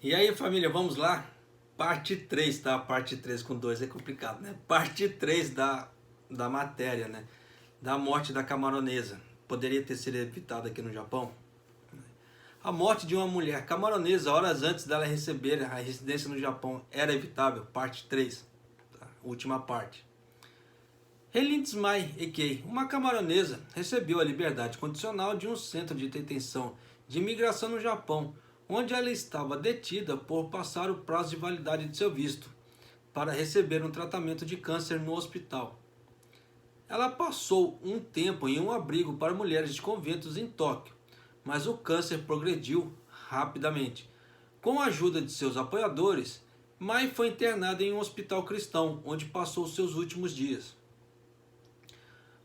E aí, família, vamos lá? Parte 3, tá? Parte 3 com 2 é complicado, né? Parte 3 da matéria, né? Da morte da camaronesa. Poderia ter sido evitada aqui no Japão? A morte de uma mulher camaronesa horas antes dela receber a residência no Japão era evitável? Parte 3, tá? Última parte. Relindsmai Ekei, uma camaronesa, recebeu a liberdade condicional de um centro de detenção de imigração no Japão, onde ela estava detida por passar o prazo de validade de seu visto para receber um tratamento de câncer no hospital. Ela passou um tempo em um abrigo para mulheres de conventos em Tóquio, mas o câncer progrediu rapidamente. Com a ajuda de seus apoiadores, Mai foi internada em um hospital cristão, onde passou seus últimos dias.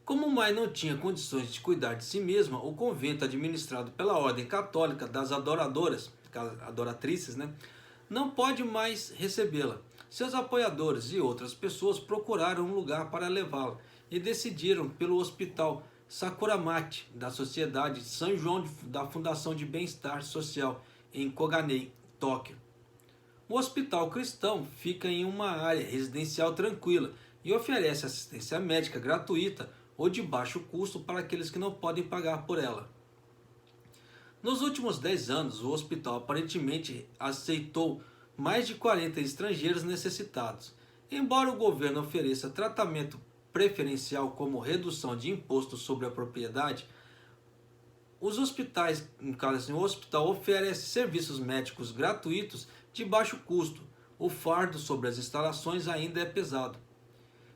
Como Mai não tinha condições de cuidar de si mesma, o convento administrado pela Ordem Católica das Adoratrices, não pode mais recebê-la. Seus apoiadores e outras pessoas procuraram um lugar para levá-la e decidiram pelo Hospital Sakuramati da Sociedade São João da Fundação de Bem-Estar Social em Koganei, Tóquio. O hospital cristão fica em uma área residencial tranquila e oferece assistência médica gratuita ou de baixo custo para aqueles que não podem pagar por ela. Nos últimos 10 anos, o hospital aparentemente aceitou mais de 40 estrangeiros necessitados. Embora o governo ofereça tratamento preferencial como redução de imposto sobre a propriedade, os hospitais, no caso assim, o hospital oferece serviços médicos gratuitos de baixo custo. O fardo sobre as instalações ainda é pesado.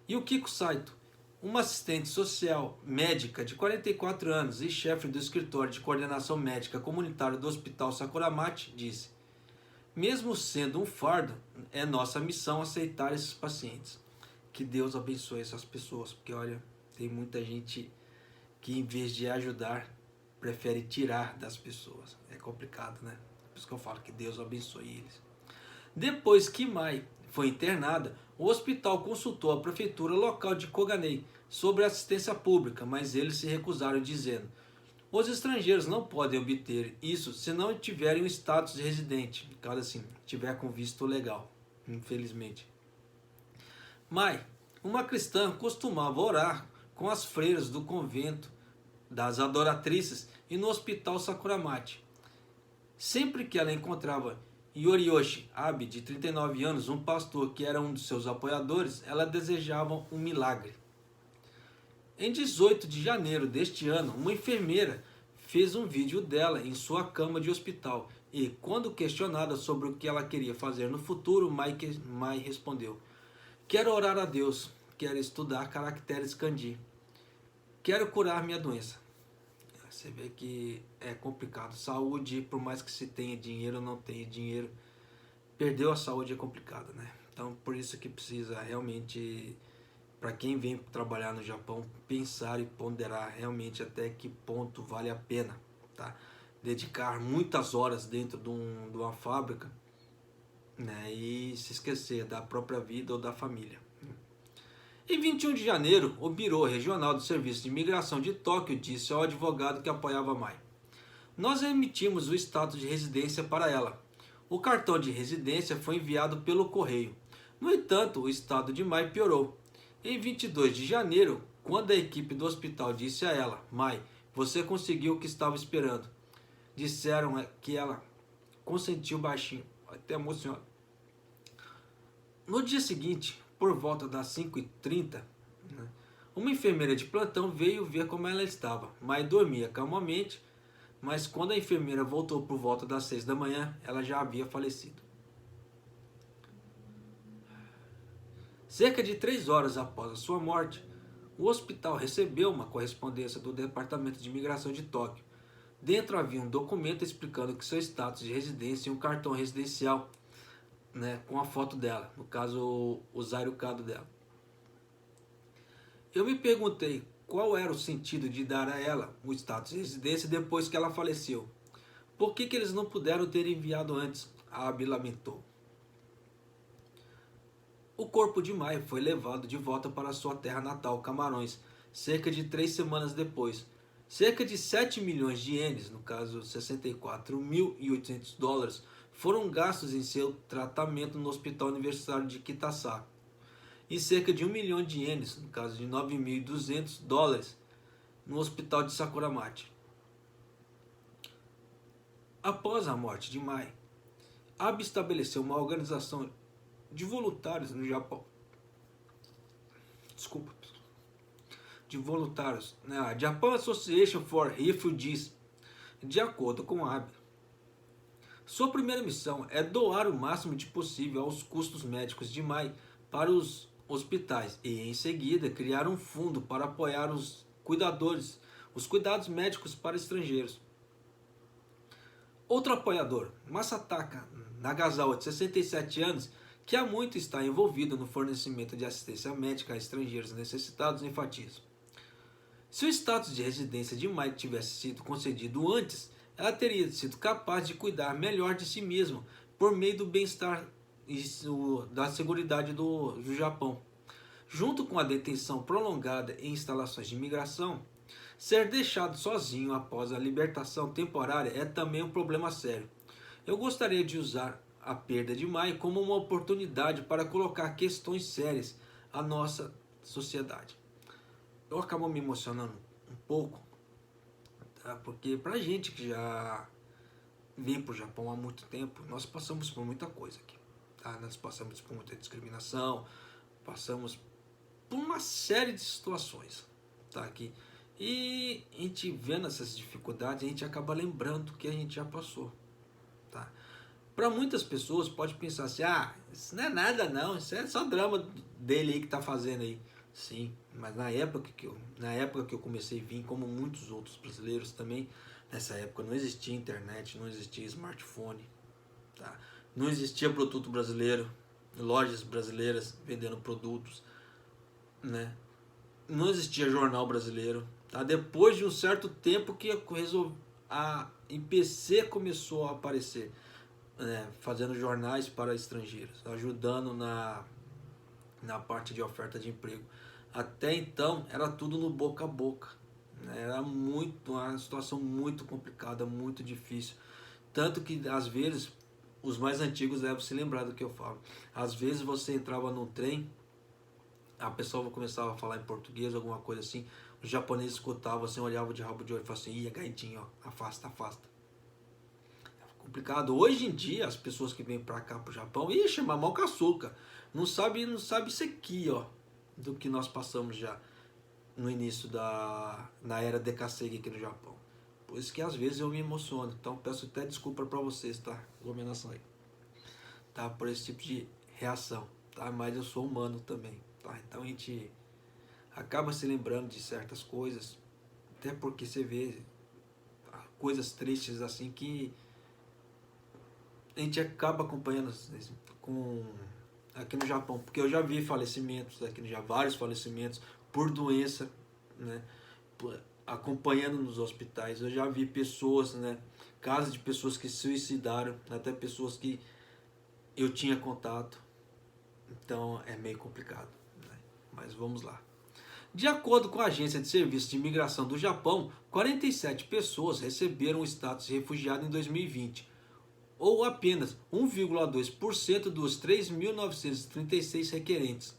E o Kiko Saito, uma assistente social médica de 44 anos e chefe do escritório de coordenação médica comunitária do Hospital Sakuramati, disse: mesmo sendo um fardo, é nossa missão aceitar esses pacientes. Que Deus abençoe essas pessoas, porque olha, tem muita gente que em vez de ajudar, prefere tirar das pessoas. É complicado, né? Por isso que eu falo que Deus abençoe eles. Depois que Mai foi internada, o hospital consultou a prefeitura local de Koganei sobre assistência pública, mas eles se recusaram, dizendo: os estrangeiros não podem obter isso se não tiverem o status de residente, caso assim, tiver com visto legal, infelizmente. Mai, uma cristã, costumava orar com as freiras do convento das adoratrices e no hospital Sakuramati. Sempre que ela encontrava Yoriyoshi Abe, de 39 anos, um pastor que era um dos seus apoiadores, ela desejava um milagre. Em 18 de janeiro deste ano, uma enfermeira fez um vídeo dela em sua cama de hospital e, quando questionada sobre o que ela queria fazer no futuro, Mai respondeu: quero orar a Deus, quero estudar caracteres kanji, quero curar minha doença. Você vê que é complicado. Saúde, por mais que se tenha dinheiro ou não tenha dinheiro, perdeu a saúde é complicado, né? Então, por isso que precisa realmente, para quem vem trabalhar no Japão, pensar e ponderar realmente até que ponto vale a pena, tá? Dedicar muitas horas dentro de uma fábrica, né? E se esquecer da própria vida ou da família. Em 21 de janeiro, o Biro Regional do Serviço de Imigração de Tóquio disse ao advogado que apoiava Mai: nós emitimos o status de residência para ela. O cartão de residência foi enviado pelo correio. No entanto, o estado de Mai piorou. Em 22 de janeiro, quando a equipe do hospital disse a ela: Mai, você conseguiu o que estava esperando. Disseram que ela consentiu baixinho. Até emocionado. No dia seguinte, por volta das 5h30, uma enfermeira de plantão veio ver como ela estava. Mai dormia calmamente, mas quando a enfermeira voltou por volta das 6 da manhã, ela já havia falecido. Cerca de 3 horas após a sua morte, o hospital recebeu uma correspondência do Departamento de Imigração de Tóquio. Dentro havia um documento explicando que seu status de residência e um cartão residencial, com a foto dela, no caso o Zairukado dela. Eu me perguntei qual era o sentido de dar a ela o status de residência depois que ela faleceu. Por que eles não puderam ter enviado antes? A Abby lamentou. O corpo de Mai foi levado de volta para sua terra natal, Camarões, cerca de 3 semanas depois. Cerca de 7 milhões de ienes, no caso US$ 64.800, foram gastos em seu tratamento no Hospital Universitário de Kitasato e cerca de 1 milhão de ienes, no caso de 9.200 dólares, no Hospital de Sakuramachi. Após a morte de Mai, Abe estabeleceu uma organização de voluntários no Japão. De voluntários, né? A Japan Association for Refugees. De acordo com Abe, sua primeira missão é doar o máximo de possível aos custos médicos de Mai para os hospitais e, em seguida, criar um fundo para apoiar os cuidados médicos para estrangeiros. Outro apoiador, Masataka Nagasawa, de 67 anos, que há muito está envolvido no fornecimento de assistência médica a estrangeiros necessitados, enfatiza: se o status de residência de Mai tivesse sido concedido antes, ela teria sido capaz de cuidar melhor de si mesma por meio do bem-estar e da seguridade do Japão. Junto com a detenção prolongada em instalações de imigração, ser deixado sozinho após a libertação temporária é também um problema sério. Eu gostaria de usar a perda de Mai como uma oportunidade para colocar questões sérias à nossa sociedade. Eu acabo me emocionando um pouco, tá? Porque pra gente que já vem pro Japão há muito tempo, nós passamos por muita coisa aqui, tá? Nós passamos por muita discriminação, passamos por uma série de situações, tá? Aqui. E a gente vendo essas dificuldades, a gente acaba lembrando que a gente já passou, tá? Para muitas pessoas pode pensar assim: ah, isso não é nada não, isso é só drama dele aí que tá fazendo aí. Sim, mas na época que eu comecei a vir, como muitos outros brasileiros também, nessa época não existia internet, não existia smartphone, tá? Não existia produto brasileiro, lojas brasileiras vendendo produtos, né? Não existia jornal brasileiro, tá? Depois de um certo tempo que a IPC começou a aparecer, né? Fazendo jornais para estrangeiros, ajudando na parte de oferta de emprego. Até então era tudo no boca a boca, né? Era uma situação muito complicada, muito difícil, tanto que às vezes os mais antigos devem se lembrar do que eu falo. Às vezes você entrava no trem, a pessoa começava a falar em português, alguma coisa assim, os japoneses escutavam assim, olhavam de rabo de olho e falavam assim: ia gaidinho, ó, afasta, afasta. É complicado. Hoje em dia as pessoas que vêm pra cá pro Japão, ixi, mamão com açúcar, não sabe isso aqui, ó, do que nós passamos já no início na era Dekasegi aqui no Japão. Por isso que às vezes eu me emociono. Então peço até desculpa para vocês, tá? Iluminação aí, tá? Por esse tipo de reação, tá? Mas eu sou humano também, tá? Então a gente acaba se lembrando de certas coisas, até porque você vê coisas tristes assim que a gente acaba acompanhando aqui no Japão, porque eu já vi falecimentos aqui, já vários falecimentos por doença, né, acompanhando nos hospitais. Eu já vi pessoas, né, casos de pessoas que se suicidaram, até pessoas que eu tinha contato. Então é meio complicado, né? Mas vamos lá. De acordo com a Agência de Serviços de Imigração do Japão, 47 pessoas receberam o status de refugiado em 2020, ou apenas 1,2% dos 3.936 requerentes.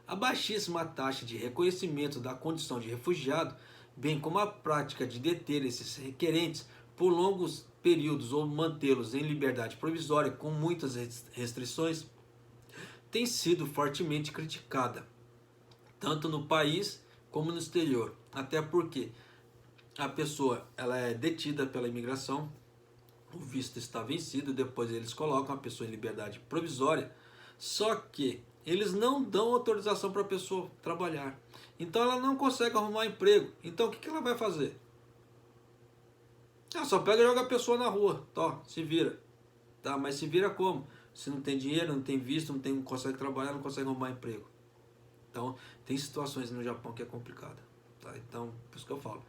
A baixíssima taxa de reconhecimento da condição de refugiado, bem como a prática de deter esses requerentes por longos períodos ou mantê-los em liberdade provisória com muitas restrições, tem sido fortemente criticada, tanto no país como no exterior. Até porque a pessoa ela é detida pela imigração, o visto está vencido, depois eles colocam a pessoa em liberdade provisória, só que eles não dão autorização para a pessoa trabalhar. Então ela não consegue arrumar emprego. Então o que ela vai fazer? Só pega e joga a pessoa na rua. Tá, se vira. Tá, mas se vira como? Se não tem dinheiro, não tem visto, não consegue trabalhar, não consegue arrumar emprego. Então tem situações no Japão que é complicada. Tá? Então, por isso que eu falo.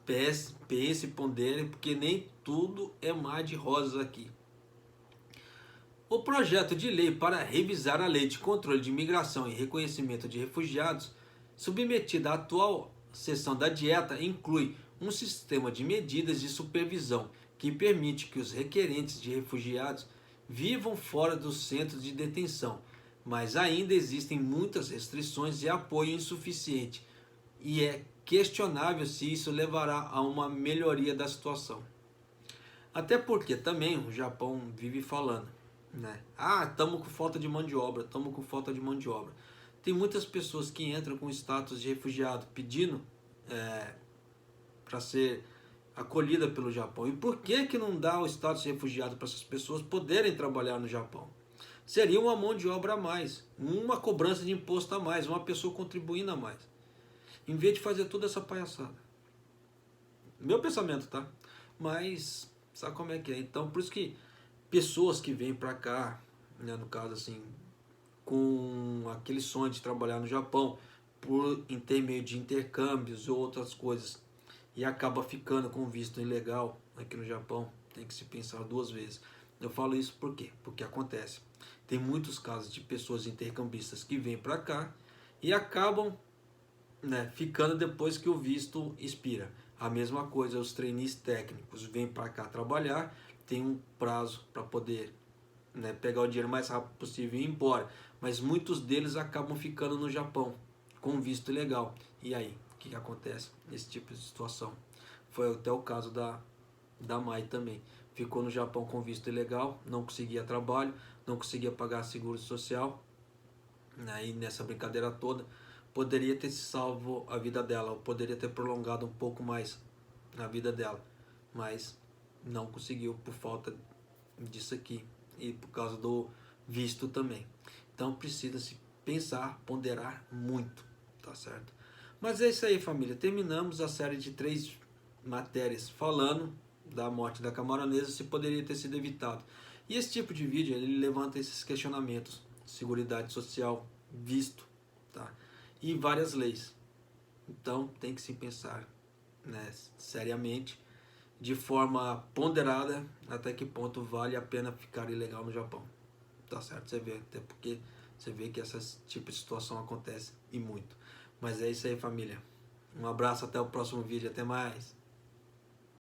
Pense, pondere, porque nem tudo é mar de rosas aqui. O projeto de lei para revisar a Lei de Controle de Imigração e Reconhecimento de Refugiados, submetida à atual sessão da Dieta, inclui um sistema de medidas de supervisão que que permite que os requerentes de refugiados vivam fora dos centros de detenção, mas ainda existem muitas restrições e apoio insuficiente, e é questionável se isso levará a uma melhoria da situação. Até porque também o Japão vive falando, né? Ah, estamos com falta de mão de obra, estamos com falta de mão de obra. Tem muitas pessoas que entram com status de refugiado pedindo para ser acolhida pelo Japão. E por que não dá o status de refugiado para essas pessoas poderem trabalhar no Japão? Seria uma mão de obra a mais, uma cobrança de imposto a mais, uma pessoa contribuindo a mais. Em vez de fazer toda essa palhaçada. Meu pensamento, tá? Mas sabe como é que é? Então, por isso que pessoas que vêm para cá, né, no caso assim, com aquele sonho de trabalhar no Japão, por intermédio de intercâmbios ou outras coisas, e acaba ficando com visto ilegal aqui no Japão, tem que se pensar duas vezes. Eu falo isso por quê? Porque acontece. Tem muitos casos de pessoas intercambistas que vêm para cá e acabam, né, ficando depois que o visto expira. A mesma coisa, os trainees técnicos vêm para cá trabalhar, tem um prazo para poder, né, pegar o dinheiro o mais rápido possível e ir embora. Mas muitos deles acabam ficando no Japão com visto ilegal. E aí, o que acontece nesse tipo de situação? Foi até o caso da Mai também. Ficou no Japão com visto ilegal, não conseguia trabalho, não conseguia pagar seguro social. Aí nessa brincadeira toda, poderia ter salvo a vida dela, ou poderia ter prolongado um pouco mais a vida dela, mas não conseguiu por falta disso aqui e por causa do visto também. Então precisa se pensar, ponderar muito, tá certo? Mas é isso aí, família. Terminamos a série de 3 matérias falando da morte da camaronesa, se poderia ter sido evitado. E esse tipo de vídeo, ele levanta esses questionamentos: seguridade social, visto, tá? E várias leis. Então tem que se pensar, né, seriamente, de forma ponderada, até que ponto vale a pena ficar ilegal no Japão. Tá certo? Você vê, até porque você vê que esse tipo de situação acontece e muito. Mas é isso aí, família. Um abraço, até o próximo vídeo, até mais.